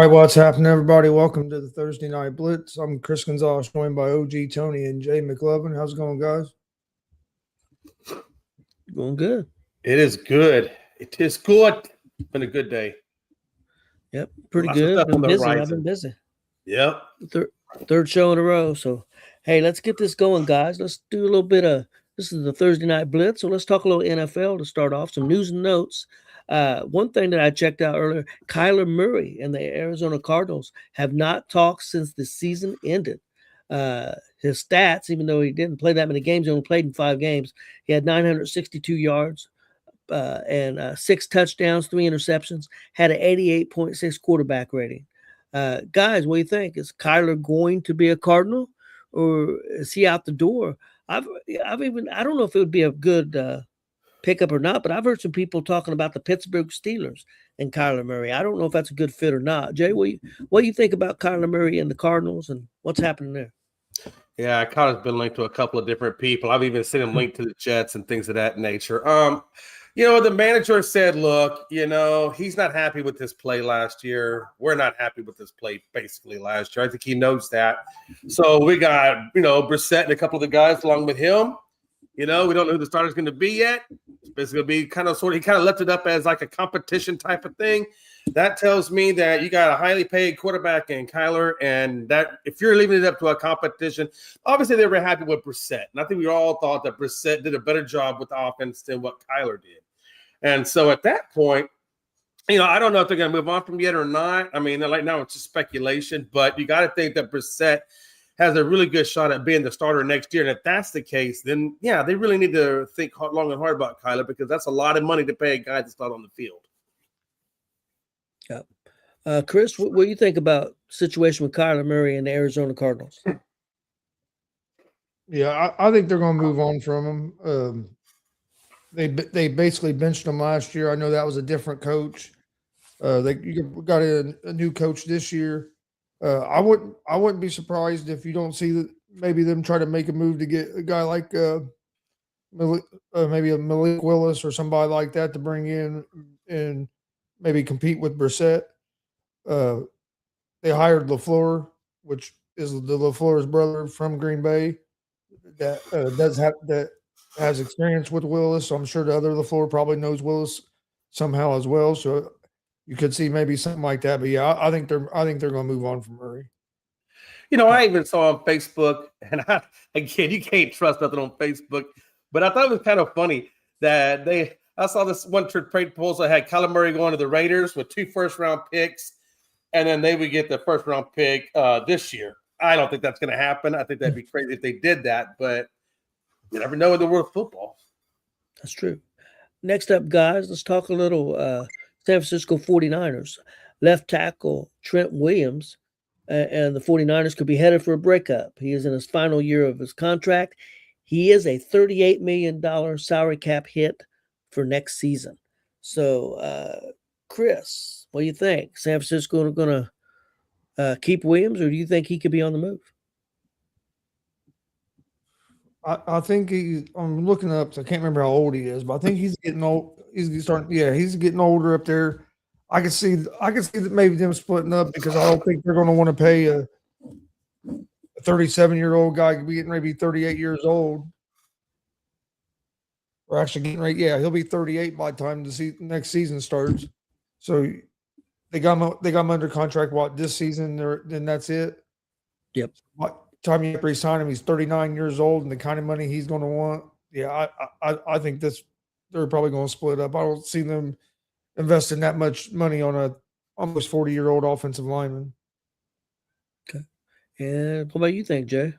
what's happening, everybody? Welcome to the Thursday Night Blitz. I'm Chris Gonzalez, joined by OG Tony and Jay McLovin. How's it going, guys? Going good. It is good. It is good. It's been a good day. Yep, pretty Lots of good. stuff Been on the busy. I've horizon. been busy. Yep. Third show in a row. So, hey, let's get this going, guys. Let's do a little bit of this is the Thursday Night Blitz. So let's talk a little NFL to start off. Some news and notes. One thing that I checked out earlier: Kyler Murray and the Arizona Cardinals have not talked since the season ended. His stats, even though he didn't play that many games, he only played in 5 games. He had 962 yards. And 6 touchdowns, 3 interceptions, had an 88.6 quarterback rating. Guys, what do you think? Is Kyler going to be a Cardinal, or is he out the door? I don't know if it would be a good pickup or not, but I've heard some people talking about the Pittsburgh Steelers and Kyler Murray. I don't know if that's a good fit or not. Jay, what do you think about Kyler Murray and the Cardinals and what's happening there? Yeah, Kyler's been linked to a couple of different people. I've even seen him linked to the Jets and things of that nature. The manager said, look, he's not happy with this play last year. We're not happy with this play basically last year. I think he knows that. So we got, Brissett and a couple of the guys along with him. We don't know who the starter's going to be yet. It's basically going to be he kind of left it up as like a competition type of thing. That tells me that you got a highly paid quarterback in Kyler, and that if you're leaving it up to a competition, obviously they were happy with Brissett. And I think we all thought that Brissett did a better job with the offense than what Kyler did. And so at that point, I don't know if they're going to move on from yet or not. I mean, right now it's just speculation, but you got to think that Brissett has a really good shot at being the starter next year. And if that's the case, then, yeah, they really need to think long and hard about Kyler, because that's a lot of money to pay a guy to start on the field. Yeah. Chris, what do you think about the situation with Kyler Murray and the Arizona Cardinals? Yeah, I think they're going to move on from him. They basically benched him last year. I know that was a different coach. They got a new coach this year. I wouldn't be surprised if you don't see maybe them try to make a move to get a guy like maybe a Malik Willis or somebody like that to bring in and maybe compete with Brissett. They hired LaFleur, which is the LaFleur's brother from Green Bay, that has experience with Willis. So I'm sure the other LaFleur probably knows Willis somehow as well. So you could see maybe something like that. But yeah, I think they're going to move on from Murray. I even saw on Facebook, and again, you can't trust nothing on Facebook, but I thought it was kind of funny that I saw this one trade proposal that had Kyler Murray going to the Raiders with 2 first-round picks, and then they would get the first-round pick this year. I don't think that's going to happen. I think that'd be crazy if they did that, but you never know in the world of football. That's true. Next up, guys, let's talk a little San Francisco 49ers. Left tackle Trent Williams and the 49ers could be headed for a breakup. He is in his final year of his contract. He is a $38 million salary cap hit for next season. So, Chris, what do you think? San Francisco are going to keep Williams, or do you think he could be on the move? I think I'm looking up, so I can't remember how old he is, but I think he's getting old. He's getting older up there. I can see that maybe them splitting up, because I don't think they're going to want to pay a 37-year-old guy getting ready to be 38 years old. Or actually getting ready, he'll be 38 by the time the next season starts. So they got him under contract this season? Then that's it. Yep. What time you re-sign him? He's 39 years old, and the kind of money he's going to want. Yeah, I think they're probably going to split up. I don't see them investing that much money on a almost 40-year-old offensive lineman. Okay. And what about you think, Jay?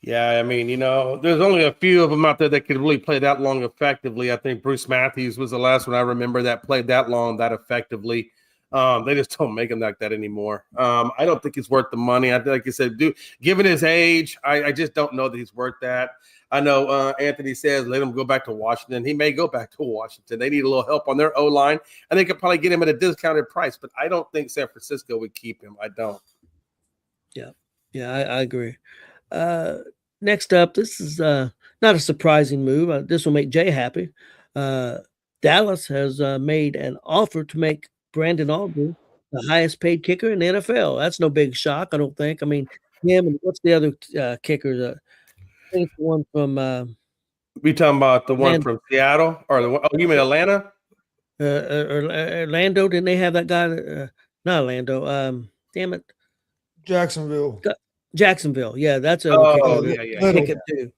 Yeah, I mean, there's only a few of them out there that could really play that long effectively. I think Bruce Matthews was the last one I remember that played that long, that effectively. They just don't make him like that anymore. I don't think he's worth the money. Like you said, given his age, I just don't know that he's worth that. I know Anthony says let him go back to Washington. He may go back to Washington. They need a little help on their O-line, and they could probably get him at a discounted price. But I don't think San Francisco would keep him. I don't. Yeah, I agree. Next up, this is not a surprising move. This will make Jay happy. Dallas has made an offer to make Brandon Aubrey the highest paid kicker in the NFL. That's no big shock, I don't think. I mean, him and what's the other kicker? I think the one from We talking about the one Land- from Seattle or the one? Oh, you mean Atlanta? Orlando. Didn't they have that guy? Not Orlando. Damn it, Jacksonville. Jacksonville. Yeah, that's a Oh, kicker. yeah. Little. Kick it too.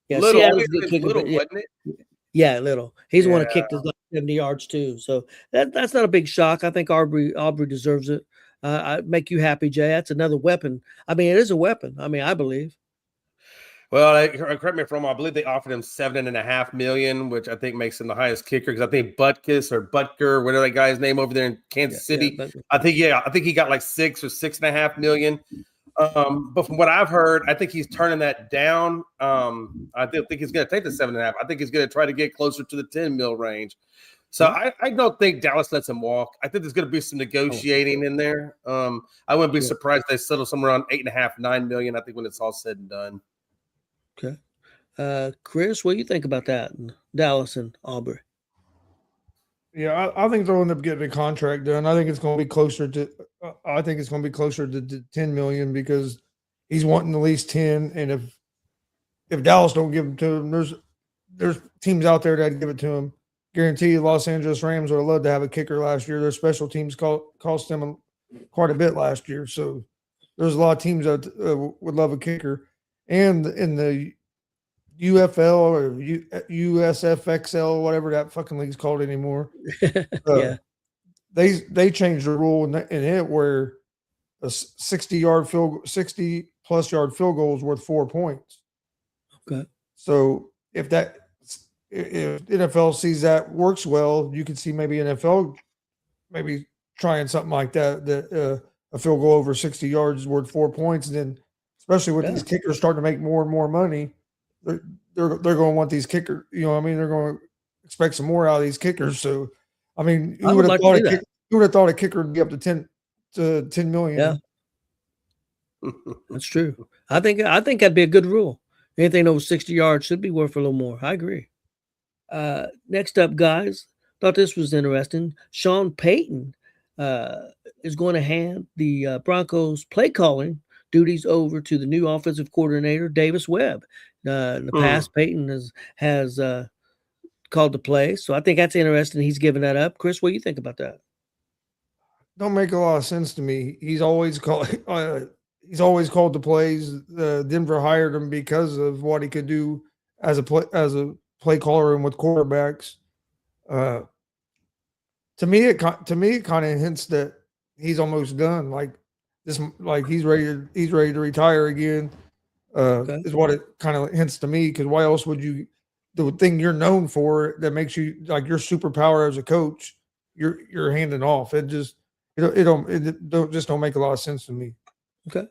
Yeah, Little, Seattle's a good kicker, little, but yeah, wasn't it? yeah, Little. He's the one that Yeah. kicked his like 70 yards too. So that's not a big shock. I think Aubrey deserves it. I make you happy, Jay. That's another weapon. I mean, it is a weapon. I mean, I believe. Well, correct me if I'm wrong. I believe they offered him $7.5 million, which I think makes him the highest kicker. Because I think Butker, whatever that guy's name over there in Kansas City, I think he got like $6 or $6.5 million. But from what I've heard, I think he's turning that down. I think he's going to take the 7.5. I think he's going to try to get closer to the 10 mil range. So I don't think Dallas lets him walk. I think there's going to be some negotiating in there. I wouldn't be surprised if they settle somewhere around 8.5, 9 million. I think when it's all said and done. Okay. Chris, what do you think about that? Dallas and Aubrey. Yeah, I think they'll end up getting a contract done. I think it's going to be closer to. I think it's going to be closer to 10 million because he's wanting at least 10. And if Dallas don't give him to him, there's teams out there that give it to him. Guarantee you, Los Angeles Rams would have loved to have a kicker last year. Their special teams cost them quite a bit last year. So there's a lot of teams that would love a kicker. And in the UFL or USFXL, whatever that fucking league's called anymore. Yeah. They changed the rule in it where a 60+ yard field goal is worth 4 points. Okay. So if NFL sees that works well, you could see maybe NFL maybe trying something like that a field goal over 60 yards is worth 4 points. And then especially with these kickers starting to make more and more money, they're going to want these kickers. You know what I mean? They're going to expect some more out of these kickers. So, I mean, who would have thought a kicker would be up to 10 million? Yeah. That's true. I think that'd be a good rule. Anything over 60 yards should be worth a little more. I agree. Next up, guys, thought this was interesting. Sean Payton is going to hand the Broncos play calling duties over to the new offensive coordinator, Davis Webb. In the past, Payton has called the play. So I think that's interesting. He's giving that up. Chris, what do you think about that? Don't make a lot of sense to me. He's always called the plays. Denver hired him because of what he could do as a play caller and with quarterbacks. To me, it kind of hints that he's almost done. Like he's ready to retire again. Is what it kind of hints to me. Because why else would you? The thing you're known for that makes you like your superpower as a coach, you're handing off. It don't make a lot of sense to me. Okay,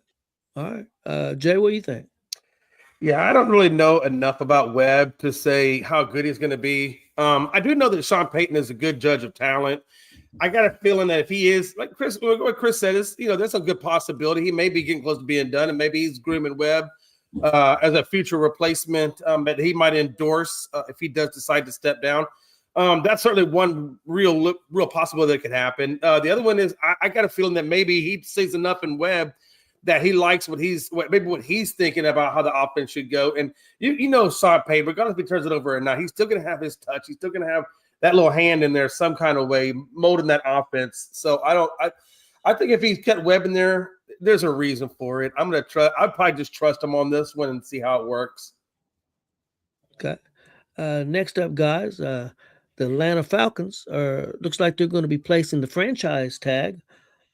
all right, Jay, what do you think? Yeah, I don't really know enough about Webb to say how good he's going to be. I do know that Sean Payton is a good judge of talent. I got a feeling that if he is, like what Chris said, is there's a good possibility he may be getting close to being done, and maybe he's grooming Webb as a future replacement that he might endorse if he does decide to step down. That's certainly one real possibility that could happen. The other one is I got a feeling that maybe he sees enough in Webb that he likes what he's thinking about how the offense should go. And Sean Payton, regardless if he turns it over or not, he's still going to have his touch. He's still going to have that little hand in there some kind of way, molding that offense. So I think if he's kept Webb in there, there's a reason for it. I'd probably just trust him on this one and see how it works. Okay. Next up, guys, the Atlanta Falcons looks like they're going to be placing the franchise tag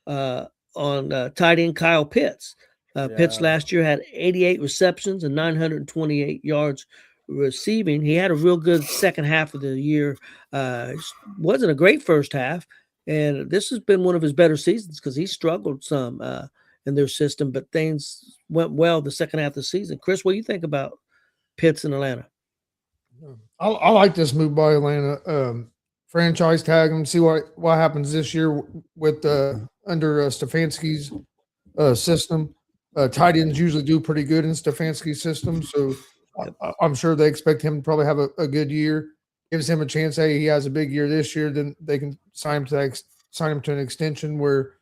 on tight end Kyle Pitts. Pitts last year had 88 receptions and 928 yards receiving. He had a real good second half of the year. Wasn't a great first half, and this has been one of his better seasons because he struggled some in their system, but things went well the second half of the season. Chris, what do you think about Pitts in Atlanta? I like this move by Atlanta. Franchise tag him, see what happens this year with under Stefanski's system. Tight ends usually do pretty good in Stefanski's system, so I'm sure they expect him to probably have a good year. Gives him a chance. Hey, he has a big year this year, then they can sign him to an extension where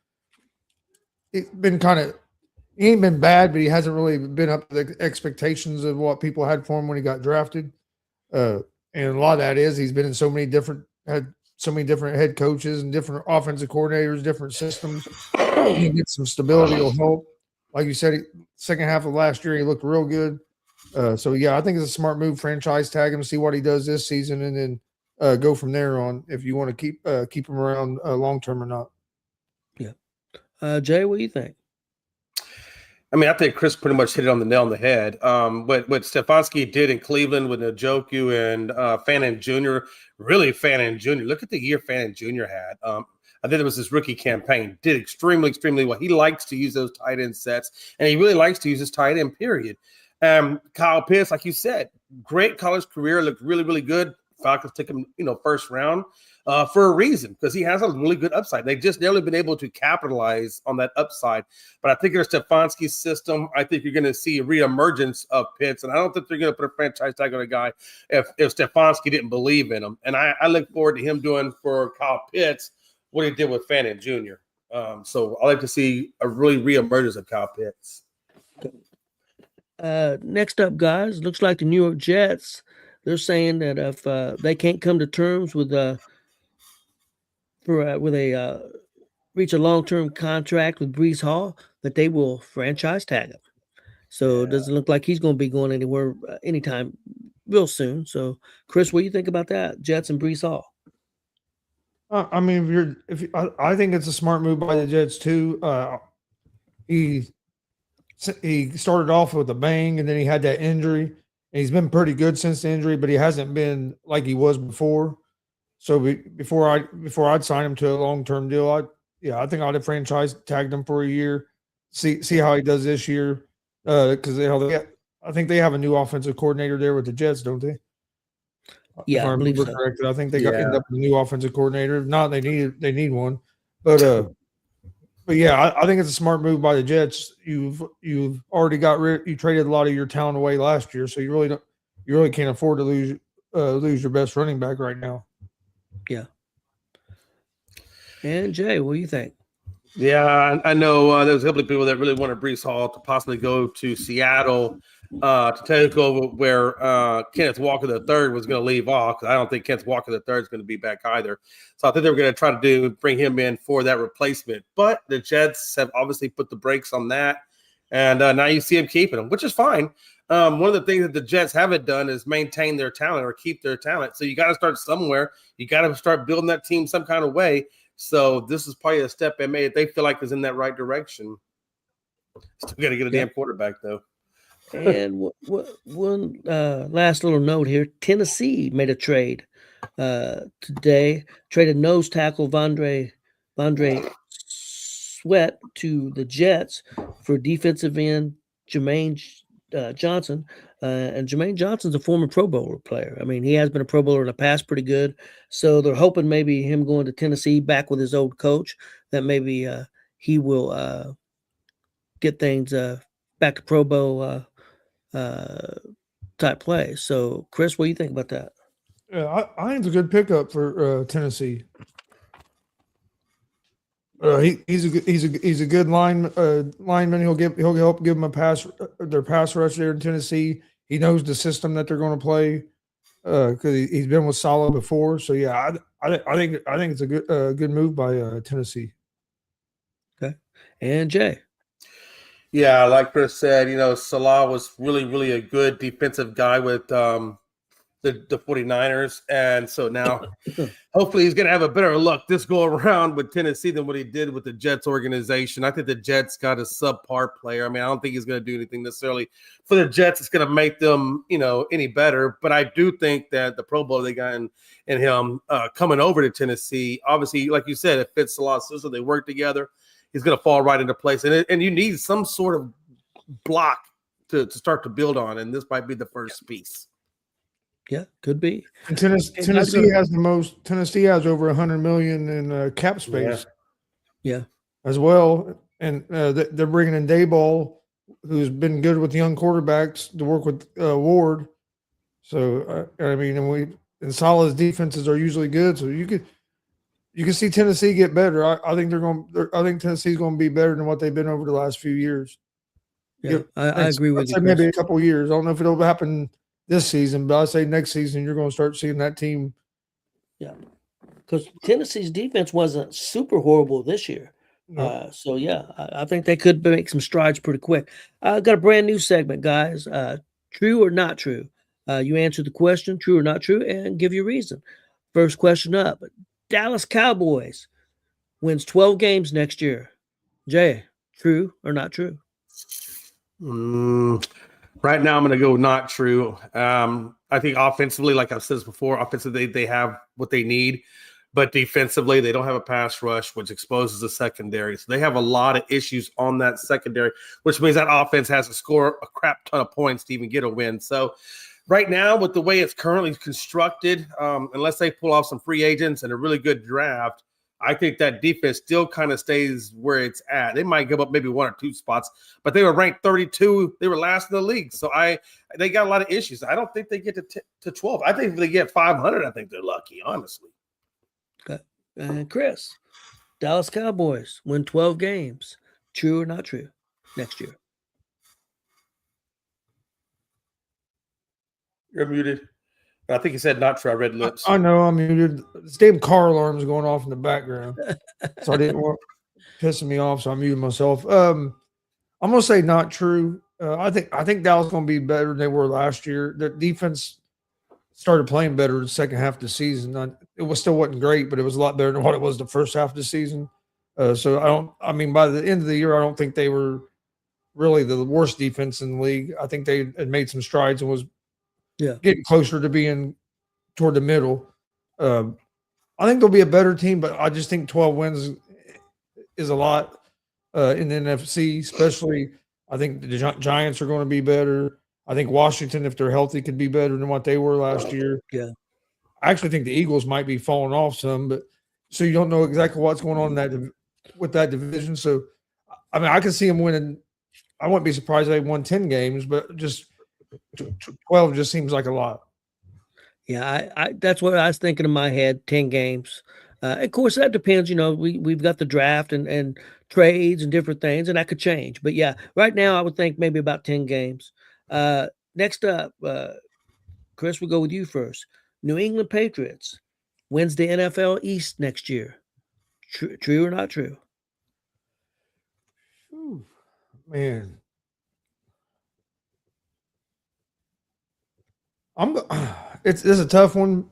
it's been kind of he ain't been bad, but he hasn't really been up to the expectations of what people had for him when he got drafted. And a lot of that is he's been in had so many different head coaches and different offensive coordinators, different systems. He get some stability will help. Like you said, second half of last year he looked real good. So yeah, I think it's a smart move. Franchise tag him, see what he does this season, and then go from there on. If you want to keep him around long term or not. Yeah, Jay, what do you think? I mean, I think Chris pretty much hit it on the nail on the head. What Stefanski did in Cleveland with Njoku and Fannin Jr., really Fannin Jr. Look at the year Fannin Jr. had. I think it was his rookie campaign. Did extremely, extremely well. He likes to use those tight end sets, and he really likes to use his tight end, period. Kyle Pitts, like you said, great college career, looked really, really good. Falcons took him, first round for a reason, because he has a really good upside. They've just never been able to capitalize on that upside. But I think in Stefanski's system, I think you're going to see a reemergence of Pitts, and I don't think they're going to put a franchise tag on a guy if Stefanski didn't believe in him. And I look forward to him doing for Kyle Pitts what he did with Fannin Jr. So I like to see a really reemergence of Kyle Pitts. Next up, guys, looks like the New York Jets. They're saying that if they can't come to terms with reach a long-term contract with Brees Hall, that they will franchise tag him. So it doesn't look like he's going to be going anywhere anytime real soon. So, Chris, what do you think about that? Jets and Brees Hall. I mean, I think it's a smart move by the Jets too. He started off with a bang, and then he had that injury, and he's been pretty good since the injury, but he hasn't been like he was before. So before I'd sign him to a long-term deal, I think I'd have franchise tagged him for a year, see how he does this year, because I think they have a new offensive coordinator there with the Jets, don't they? Yeah, if I believe remember so. correctly. I think they ended up with a new offensive coordinator. If not, they need one. But yeah, I think it's a smart move by the Jets. You've already you traded a lot of your talent away last year, so you really can't afford to lose your best running back right now. Yeah. And Jay, what do you think? Yeah, I know there's a couple of people that really wanted Brees Hall to possibly go to Seattle to take over where Kenneth Walker III was going to leave off, because I don't think Kenneth Walker III is going to be back either. So I think they were going to try to bring him in for that replacement. But the Jets have obviously put the brakes on that, and now you see him keeping him, which is fine. One of the things that the Jets haven't done is maintain their talent or keep their talent. So you got to start somewhere. You got to start building that team some kind of way. So this is probably a step they made. They feel like is in that right direction. Still got to get a damn quarterback, though. And one last little note here. Tennessee made a trade today. Traded nose tackle Vondre Sweat to the Jets for defensive end Jermaine Johnson. And Jermaine Johnson's a former Pro Bowler player. I mean, he has been a Pro Bowler in the past pretty good. So they're hoping maybe him going to Tennessee back with his old coach, that maybe he will get things back to Pro Bowl type play. So, Chris, what do you think about that? Yeah, I think it's a good pickup for Tennessee. He's a good lineman. He'll help give them their pass rush there in Tennessee. He knows the system that they're going to play because he's been with Saleh before. So yeah, I think it's a good move by Tennessee. Okay, and Jay. Yeah, like Chris said, Salah was really, really a good defensive guy with the 49ers. And so now hopefully he's going to have a better luck this go around with Tennessee than what he did with the Jets organization. I think the Jets got a subpar player. I mean, I don't think he's going to do anything necessarily for the Jets. It's going to make them, any better. But I do think that the Pro Bowl they got in him coming over to Tennessee, obviously, like you said, it fits Salah's system. They work together. He's going to fall right into place. And you need some sort of block to start to build on. And this might be the first piece. Yeah, could be. And Tennessee has the most. Tennessee has over $100 million in cap space. Yeah, as well. And they're bringing in Dayball, who's been good with young quarterbacks, to work with Ward. So I mean, and Saleh's defenses are usually good. So you you can see Tennessee get better. I think I think Tennessee's going to be better than what they've been over the last few years. Yeah, I agree with I'd you, say Chris. maybe a couple years. I don't know if it'll happen this season, but I say next season you're going to start seeing that team. Yeah, because Tennessee's defense wasn't super horrible this year. So yeah, I think they could make some strides pretty quick. I got a brand new segment, guys. True or not true? You answer the question, true or not true, and give your reason. First question up: Dallas Cowboys wins 12 games next year. Jay, true or not true? Right now, I'm going to go not true. I think offensively, like I've said before, offensively they have what they need, but defensively they don't have a pass rush, which exposes the secondary. So they have a lot of issues on that secondary, which means that offense has to score a crap ton of points to even get a win. So right now, with the way it's currently constructed, unless they pull off some free agents and a really good draft, I think that defense still kind of stays where it's at. They might give up maybe 1 or 2 spots, but they were ranked 32. They were last in the league. So they got a lot of issues. I don't think they get to 12. I think if they get 500, I think they're lucky, honestly. Okay. And Chris, Dallas Cowboys win 12 games. True or not true next year? You're muted. I think he said not true. I read lips. I know. I mean, this damn car alarm is going off in the background, so I didn't want pissing me off. So I muted myself. I'm gonna say not true. I think Dallas is gonna be better than they were last year. The defense started playing better the second half of the season. It still wasn't great, but it was a lot better than what it was the first half of the season. So I mean, by the end of the year, I don't think they were really the worst defense in the league. I think they had made some strides and was getting closer to being toward the middle. I think they'll be a better team, but I just think 12 wins is a lot in the NFC, especially I think the Giants are going to be better. I think Washington, if they're healthy, could be better than what they were last year. Yeah. I actually think the Eagles might be falling off some, but so you don't know exactly what's going on with that division. So, I mean, I can see them winning. I wouldn't be surprised if they won 10 games, but just 12 just seems like a lot. Yeah, I that's what I was thinking in my head, 10 games. Of course, that depends. We've got the draft and trades and different things, and that could change. But yeah, right now I would think maybe about 10 games. Next up, Chris, we'll go with you first. New England Patriots wins the NFL East next year. True or not true? Man. It's a tough one,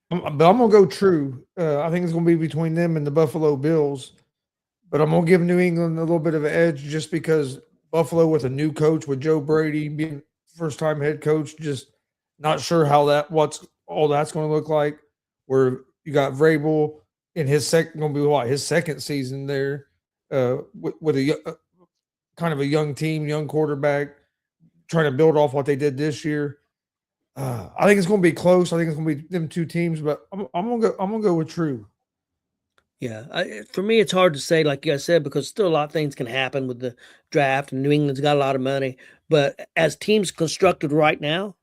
but I'm gonna go true. I think it's gonna be between them and the Buffalo Bills, but I'm gonna give New England a little bit of an edge just because Buffalo with a new coach with Joe Brady being first time head coach, just not sure how what's all that's going to look like. Where you got Vrabel in his his second season there with a kind of a young team, young quarterback, trying to build off what they did this year. I think it's going to be close. I think it's going to be them two teams, but I'm gonna go with true. Yeah, for me, it's hard to say, like you guys said, because still a lot of things can happen with the draft, and New England's got a lot of money. But as teams constructed right now,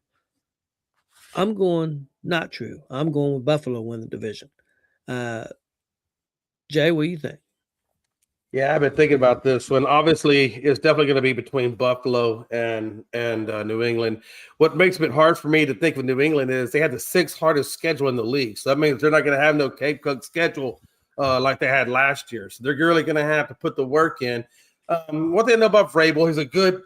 I'm going not true. I'm going with Buffalo win the division. Jay, what do you think? Yeah, I've been thinking about this one. Obviously, it's definitely going to be between Buffalo and New England. What makes it hard for me to think of New England is they had the 6th hardest schedule in the league. So that means they're not going to have no Cape Cook schedule like they had last year. So they're really going to have to put the work in. What they know about Vrabel, he's a good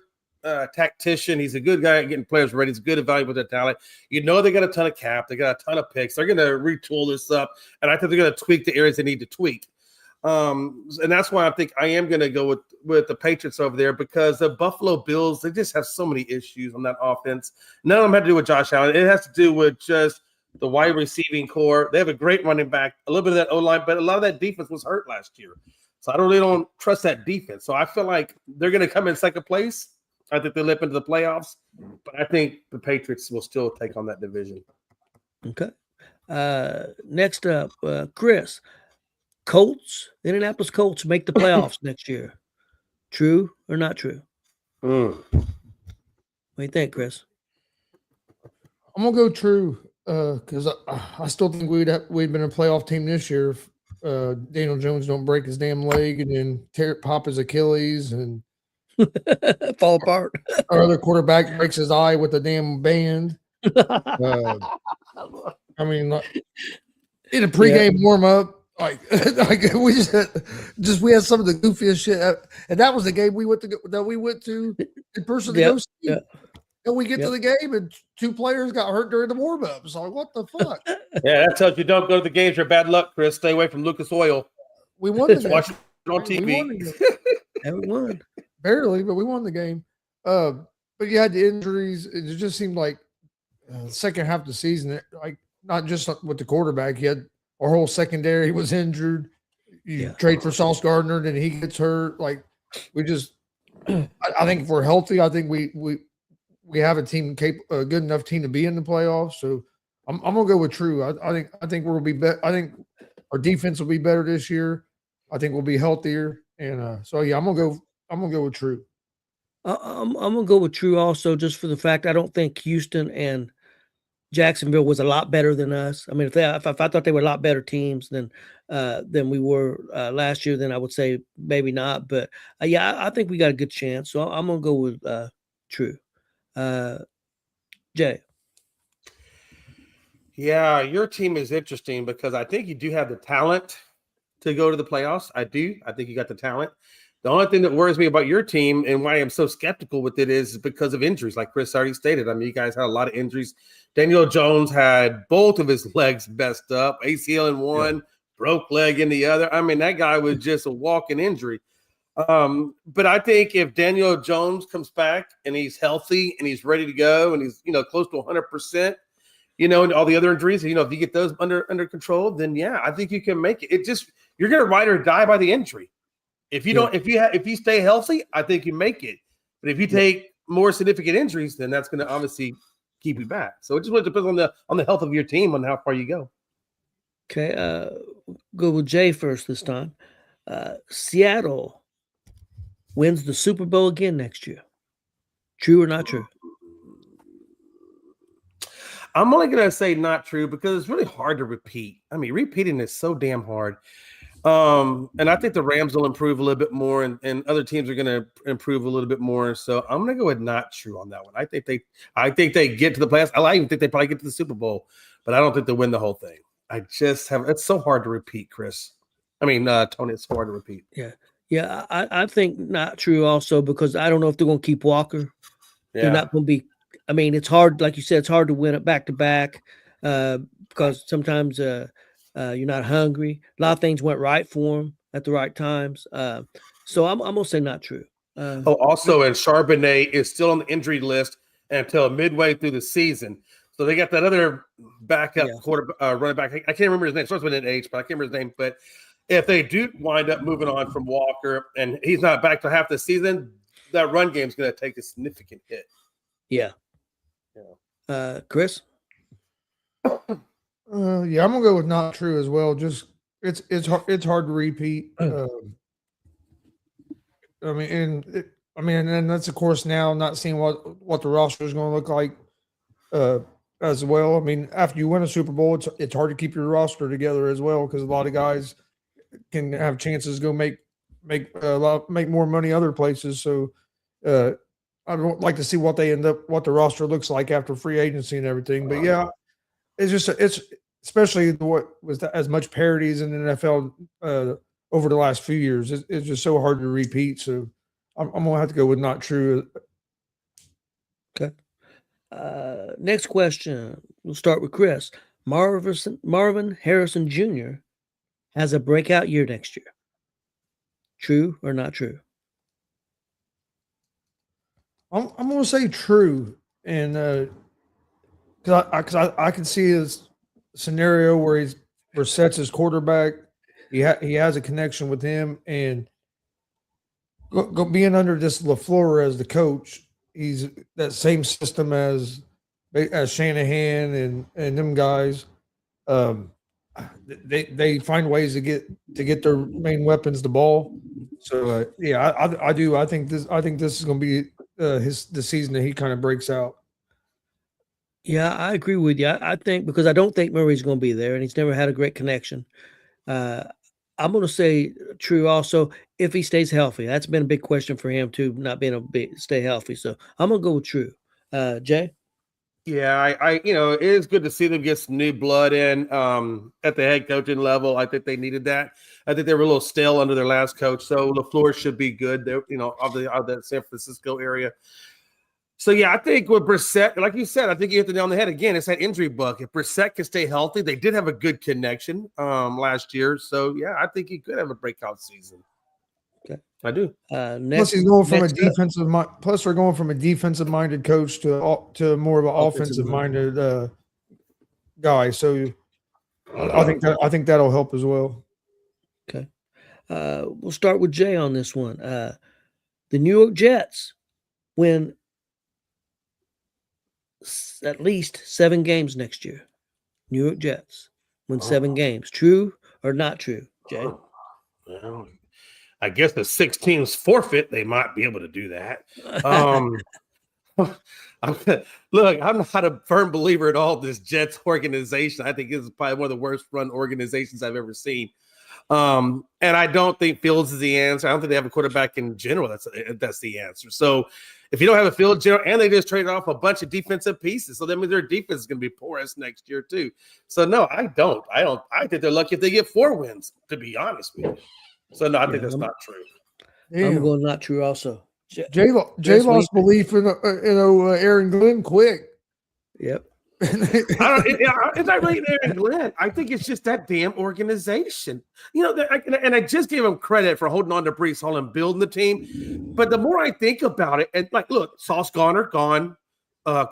tactician. He's a good guy at getting players ready. He's good at evaluating their talent. They got a ton of cap. They got a ton of picks. They're going to retool this up, and I think they're going to tweak the areas they need to tweak. And that's why I think I am going to go with the Patriots over there, because the Buffalo Bills, they just have so many issues on that offense. None of them have to do with Josh Allen. It has to do with just the wide receiving core. They have a great running back, a little bit of that O-line, but a lot of that defense was hurt last year. So I really don't trust that defense. So I feel like they're going to come in second place. I think they lip into the playoffs, but I think the Patriots will still take on that division. Okay. Next up, Chris. Indianapolis Colts make the playoffs next year. True or not true? What do you think, Chris? I'm gonna go true because I still think we'd been a playoff team this year Daniel Jones don't break his damn leg and then pop his Achilles, and fall apart. our other quarterback breaks his eye with a damn band. I mean, in a pregame warm up, like we we had some of the goofiest shit, and that was the game we went to in person to go see. Yep. And we get to the game, and 2 players got hurt during the warm up. It's like, what the fuck? Yeah, that tells you don't go to the games. You're bad luck, Chris. Stay away from Lucas Oil. We won the game. Watch it on TV. We won. Barely, but we won the game. But you had the injuries. It just seemed like the second half of the season, like not just with the quarterback, you had our whole secondary was injured. You trade for Sauce Gardner, then he gets hurt. Like we just, I think if we're healthy, I think we have a team a good enough team to be in the playoffs. So I'm gonna go with True. I think we'll be better. I think our defense will be better this year. I think we'll be healthier, and so yeah, I'm gonna go with True. I'm gonna go with True also, just for the fact I don't think Houston and Jacksonville was a lot better than us. I mean, if I thought they were a lot better teams than we were last year, then I would say maybe not. But I think we got a good chance. So I'm gonna go with True. Jay. Yeah, your team is interesting because I think you do have the talent to go to the playoffs. I do. I think you got the talent. The only thing that worries me about your team and why I'm so skeptical with it is because of injuries, like Chris already stated. I mean, you guys had a lot of injuries. Daniel Jones had both of his legs messed up, ACL in one, broke leg in the other. I mean, that guy was just a walking injury. But I think if Daniel Jones comes back and he's healthy and he's ready to go and he's, close to 100%, and all the other injuries, if you get those under control, then yeah, I think you can make it. You're going to ride or die by the injury. If you don't, if you stay healthy, I think you make it. But if you take more significant injuries, then that's going to obviously keep you back. So it just really depends on the health of your team, on how far you go. Okay, go with Jay first this time. Seattle wins the Super Bowl again next year. True or not true? I'm only going to say not true because it's really hard to repeat. I mean, repeating is so damn hard. And I think the Rams will improve a little bit more, and other teams are going to improve a little bit more. So I'm going to go with not true on that one. I think they get to the playoffs. I even think they probably get to the Super Bowl, but I don't think they'll win the whole thing. It's so hard to repeat, Chris. I mean, Tony, it's hard to repeat. Yeah. I think not true also because I don't know if they're going to keep Walker. Yeah. They're not going to be. I mean, it's hard, like you said, it's hard to win it back to back because sometimes you're not hungry. A lot of things went right for him at the right times. So I'm going to say not true. Also, and Charbonnet is still on the injury list until midway through the season. So they got that other backup running back. I can't remember his name. It starts with an H, but I can't remember his name. But if they do wind up moving on from Walker and he's not back for half the season, that run game is going to take a significant hit. Yeah. Chris? I'm gonna go with not true as well. Just it's hard to repeat. And that's of course now not seeing what the roster is going to look like as well. I mean, after you win a Super Bowl, it's hard to keep your roster together as well because a lot of guys can have chances to go make more money other places. So I don't like to see what the roster looks like after free agency and everything. But yeah, it's especially what was as much parodies in the NFL over the last few years. It's just so hard to repeat. So I'm gonna have to go with not true. Okay. Next question. We'll start with Chris. Marvin Harrison Jr. has a breakout year next year. True or not true? I'm gonna say true, and because I can see his scenario where Set's his quarterback. He has a connection with him, and being under this LaFleur as the coach, he's that same system as Shanahan and them guys. They find ways to get their main weapons the ball. So I do. I think this is going to be the season that he kind of breaks out. Yeah, I agree with you. I think because I don't think Murray's going to be there, and he's never had a great connection. I'm going to say true also if he stays healthy. That's been a big question for him too, not being able to stay healthy. So I'm going to go with true. Jay? Yeah, I it is good to see them get some new blood in at the head coaching level. I think they needed that. I think they were a little stale under their last coach, so LaFleur should be good. They're of the San Francisco area. So yeah, I think with Brissett, like you said, I think you hit the nail on the head again. It's that injury bug. If Brissett can stay healthy, they did have a good connection last year. So yeah, I think he could have a breakout season. Okay, I do. Plus, he's going from a defensive. Plus, we're going from a defensive-minded coach to more of an offensive-minded guy. So, I think that'll help as well. Okay, we'll start with Jay on this one. The New York Jets win at least 7 games next year. New York Jets win 7 games. True or not true, Jay? Well, I guess the 6 teams forfeit, they might be able to do that. Look, I'm not a firm believer at all this Jets organization. I think this is probably one of the worst run organizations I've ever seen. And I don't think Fields is the answer. I don't think they have a quarterback in general. That's the answer. So if you don't have a field general, and they just traded off a bunch of defensive pieces, so that means their defense is going to be porous next year too. So no, I don't. I think they're lucky if they get 4 wins. To be honest with you. So no, I think that's not true. I'm going not true also. Jay lost belief in Aaron Glenn quick. Yep. It's not really Aaron Glenn. I think it's just that damn organization. And I just gave him credit for holding on to Breece Hall and building the team. But the more I think about it, and look, Sauce Gardner gone,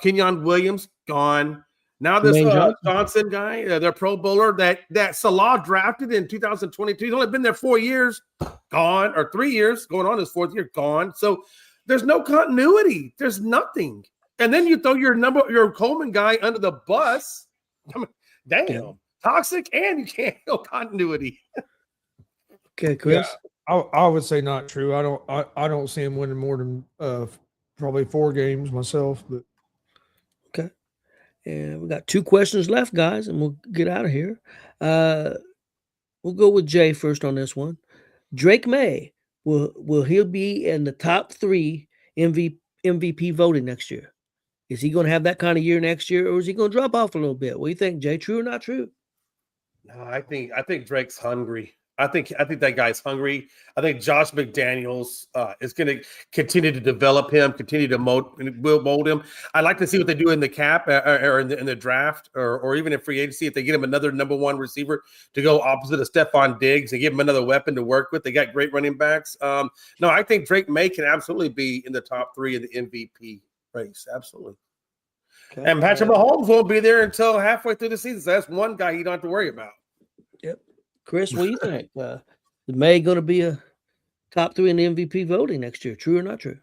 Kenyon Williams gone. Now this Johnson guy, their Pro Bowler that Salah drafted in 2022, he's only been there 4 years, gone, or 3 years, going on his 4th year, gone. So there's no continuity. There's nothing. And then you throw your Coleman guy under the bus. Damn, toxic, and you can't go continuity. Okay, Chris. Yeah, I would say not true. I don't see him winning more than probably 4 games myself. But okay. And we got 2 questions left, guys, and we'll get out of here. We'll go with Jay first on this one. Drake May, will he be in the top 3 MVP voting next year? Is he going to have that kind of year next year, or is he going to drop off a little bit? What do you think, Jay? True or not true? No, I think Drake's hungry. I think that guy's hungry. I think Josh McDaniels is going to continue to develop him, continue to mold him. I'd like to see what they do in the cap or in the draft or even in free agency if they get him another number 1 receiver to go opposite of Stephon Diggs and give him another weapon to work with. They got great running backs. No, I think Drake May can absolutely be in the top 3 of the MVP race. Absolutely. Okay. And Patrick Mahomes won't be there until halfway through the season. So that's one guy you don't have to worry about. Yep. Chris, what do you think? Is May going to be a top 3 in the MVP voting next year? True or not true?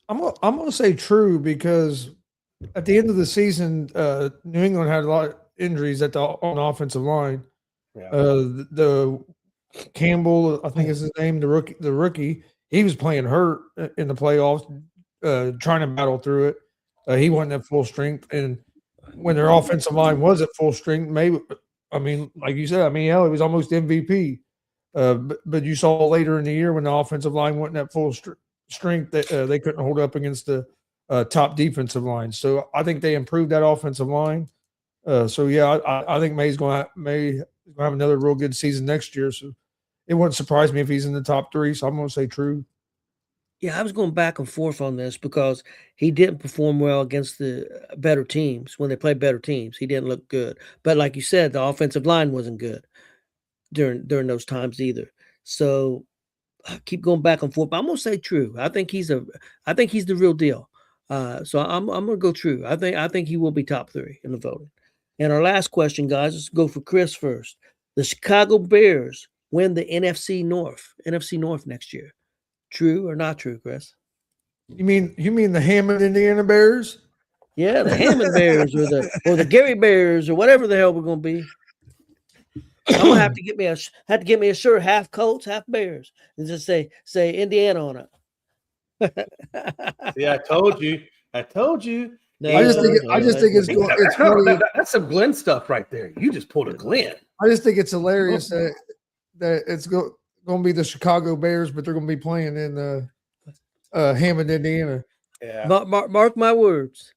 I'm going to say true because at the end of the season, New England had a lot of injuries on the offensive line. Yeah. The Campbell, I think is his name, the rookie, he was playing hurt in the playoffs, trying to battle through it. He wasn't at full strength, and when their offensive line was at full strength, maybe. I mean, like you said, hell, it was almost MVP. But you saw later in the year when the offensive line wasn't at full strength, that they couldn't hold up against the top defensive line. So I think they improved that offensive line. So yeah, I think May's going to have another real good season next year. So it wouldn't surprise me if he's in the top 3. So I'm going to say true. Yeah, I was going back and forth on this because he didn't perform well against the better teams. When they played better teams, he didn't look good. But like you said, the offensive line wasn't good during those times either. So I keep going back and forth. But I'm going to say true. I think he's the real deal. So I'm going to go true. I think he will be top 3 in the voting. And our last question, guys, let's go for Chris first. The Chicago Bears win the NFC North next year. True or not true, Chris? You mean the Hammond Indiana Bears? Yeah, the Hammond Bears or the Gary Bears or whatever the hell we're gonna be. I'm gonna have to get me a shirt, half Colts, half Bears, and just say Indiana on it. Yeah, I told you. I just think it's Hey, going. It's funny. that's some Glenn stuff right there. You just pulled a Glenn. I just think it's hilarious that it's going to be the Chicago Bears, but they're going to be playing in Hammond, Indiana. Yeah. Mark my words.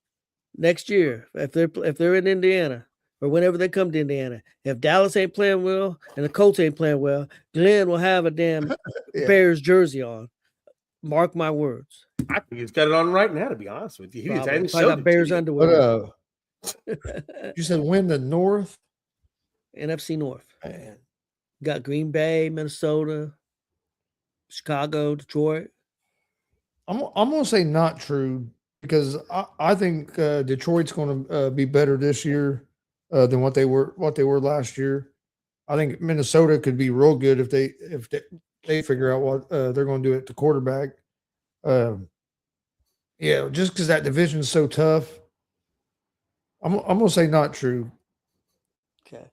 Next year, if they're in Indiana or whenever they come to Indiana, if Dallas ain't playing well and the Colts ain't playing well, Glenn will have a damn Bears jersey on. Mark my words. I think he's got it on right now, to be honest with you. He just hadn't Probably showed got it Bears to you. underwear. But you said win the North? NFC North. Man. Got Green Bay, Minnesota, Chicago, Detroit. I'm going to say not true because I think Detroit's going to be better this year than what they were last year. I think Minnesota could be real good if they figure out what they're going to do at the quarterback. Yeah, just because that division is so tough. I'm going to say not true. Okay.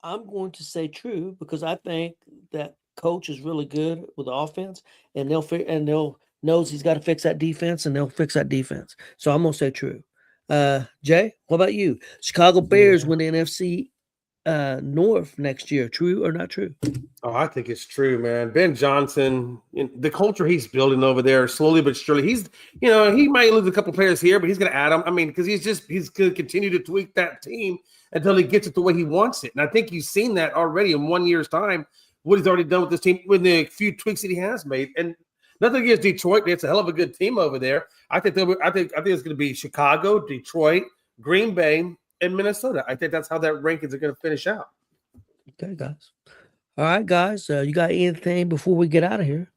I'm going to say true because I think that coach is really good with the offense, and they'll knows he's got to fix that defense, and they'll fix that defense. So I'm going to say true. Jay, what about you? Chicago Bears win the NFC North next year. True or not true? Oh, I think it's true, man. Ben Johnson, the culture he's building over there, slowly but surely. He's, he might lose a couple players here, but he's going to add them. I mean, because he's going to continue to tweak that team until he gets it the way he wants it. And I think you've seen that already in 1 year's time. What he's already done with this team, with the few tweaks that he has made, and nothing against Detroit. It's a hell of a good team over there. I think it's going to be Chicago, Detroit, Green Bay, and Minnesota. I think that's how that rankings are going to finish out. Okay, guys. All right, guys. You got anything before we get out of here?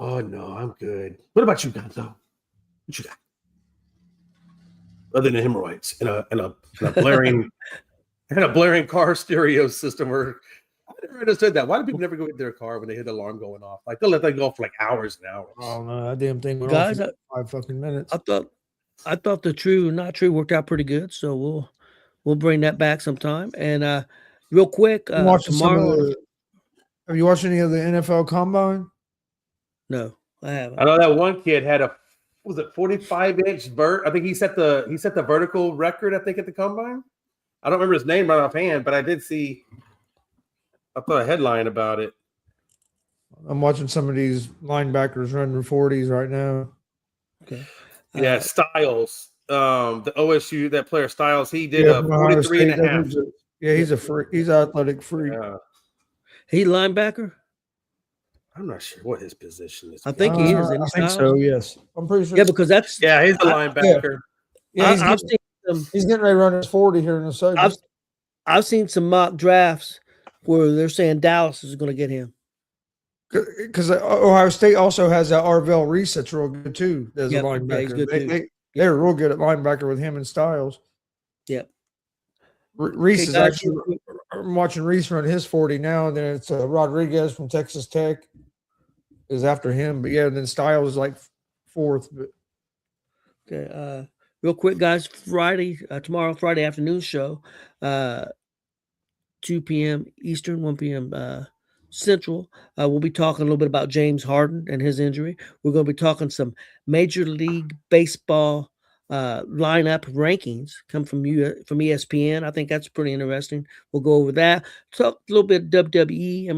Oh no, I'm good. What about you guys, though? What you got? Other than hemorrhoids and a blaring and a blaring car stereo system, or I never understood that. Why do people never go in their car when they hear the alarm going off? Like they'll let that go for like hours and hours. Oh no, that damn thing went Guys, off in 5 fucking minutes. I thought the true, not true worked out pretty good. So we'll bring that back sometime. And real quick, tomorrow. Have you watched any of the NFL Combine? No, I haven't. I know that one kid had a 45-inch vert. I think he set the vertical record. I think at the combine. I don't remember his name right offhand, but I did see. I thought a headline about it. I'm watching some of these linebackers running 40s right now. Okay. Yeah, Styles, the OSU, that player Styles, he did a 43 and a half. He's a freak. He's an athletic freak. He linebacker? I'm not sure what his position is. I think he is. I think so, yes. I'm pretty sure. Yeah, because that's... he's a linebacker. Yeah, he's getting ready to run his 40 here in a second. I've seen some mock drafts where they're saying Dallas is going to get him. Because Ohio State also has that Arvell Reese that's real good too as a linebacker. Yeah, he's good too. They're real good at linebacker with him and Styles. Yep. Reese is actually, I'm watching Reese run his 40 now, and then it's Rodriguez from Texas Tech is after him. But yeah, and then Styles is like fourth. But okay, real quick, guys. Tomorrow, Friday afternoon show, 2 p.m. Eastern, 1 p.m. Central. We'll be talking a little bit about James Harden and his injury. We're going to be talking some Major League Baseball lineup rankings come from ESPN. I think that's pretty interesting. We'll go over that. Talk a little bit WWE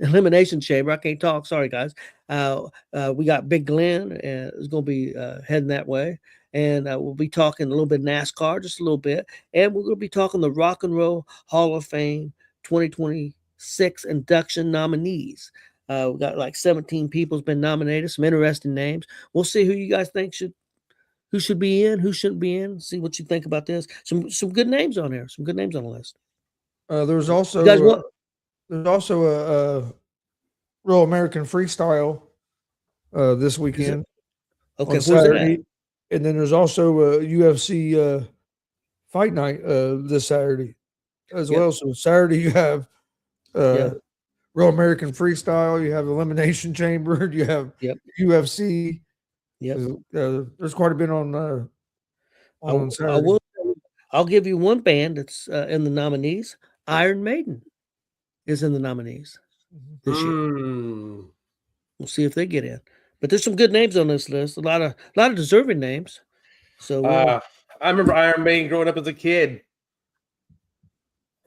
Elimination Chamber. I can't talk. Sorry, guys. We got Big Glenn is going to be heading that way. And we'll be talking a little bit NASCAR, just a little bit. And we're going to be talking the Rock and Roll Hall of Fame 2026 induction nominees. We got like 17 people's been nominated, some interesting names. We'll see who you guys think who should be in, who shouldn't be in. See what you think about this. Some good names on there. Some good names on the list. There's also a Real American Freestyle this weekend. Okay, where's that? And then there's also a UFC fight night this Saturday as well. So Saturday you have Real American Freestyle, you have Elimination Chamber, you have UFC. Yep. There's quite a bit on Saturday. I'll give you one band that's in the nominees. Iron Maiden is in the nominees this year. We'll see if they get in. But there's some good names on this list. A lot of deserving names. So I remember Iron Maiden growing up as a kid.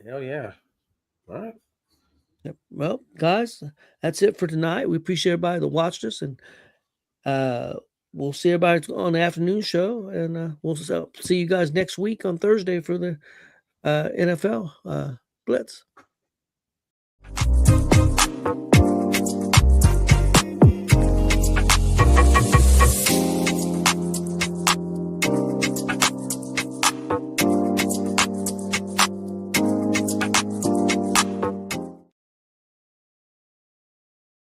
Hell yeah. All right. yep. Well, guys, that's it for tonight. We appreciate everybody that watched us, and we'll see everybody on the afternoon show, and we'll see you guys next week on Thursday for the NFL Blitz.